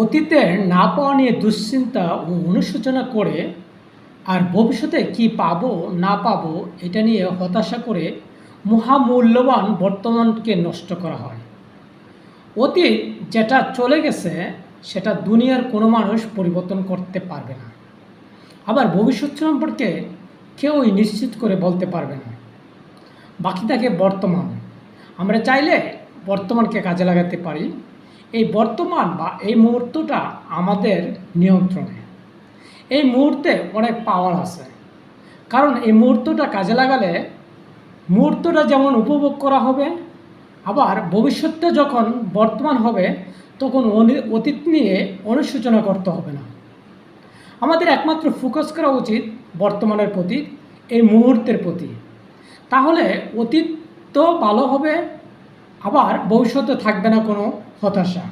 অতীতের না পাওয়া নিয়ে দুশ্চিন্তা ও অনুশোচনা করে আর ভবিষ্যতে কি পাবো না পাবো এটা নিয়ে হতাশা করে মহামূল্যবান বর্তমানকে নষ্ট করা হয়। অতীত যেটা চলে গেছে সেটা দুনিয়ার কোনো মানুষ পরিবর্তন করতে পারবে না। আবার ভবিষ্যৎ সম্পর্কে কেউই নিশ্চিত করে বলতে পারবে না। বাকি থাকে বর্তমান। আমরা চাইলে বর্তমানকে কাজে লাগাতে পারি। এই বর্তমান বা এই মুহূর্তটা আমাদের নিয়ন্ত্রণে। এই মুহূর্তে অনেক পাওয়ার আছে, কারণ এই মুহূর্তটা কাজে লাগালে মুহূর্তটা যেমন উপভোগ করা হবে, আবার ভবিষ্যৎটা যখন বর্তমান হবে তখন অতীত নিয়ে অনুশোচনা করতে হবে না। আমাদের একমাত্র ফোকাস করা উচিত বর্তমানের প্রতি, এই মুহূর্তের প্রতি। তাহলে অতীত তো ভালো হবে, আবার ভবিষ্যতে থাকবে না কোনো হতাশা।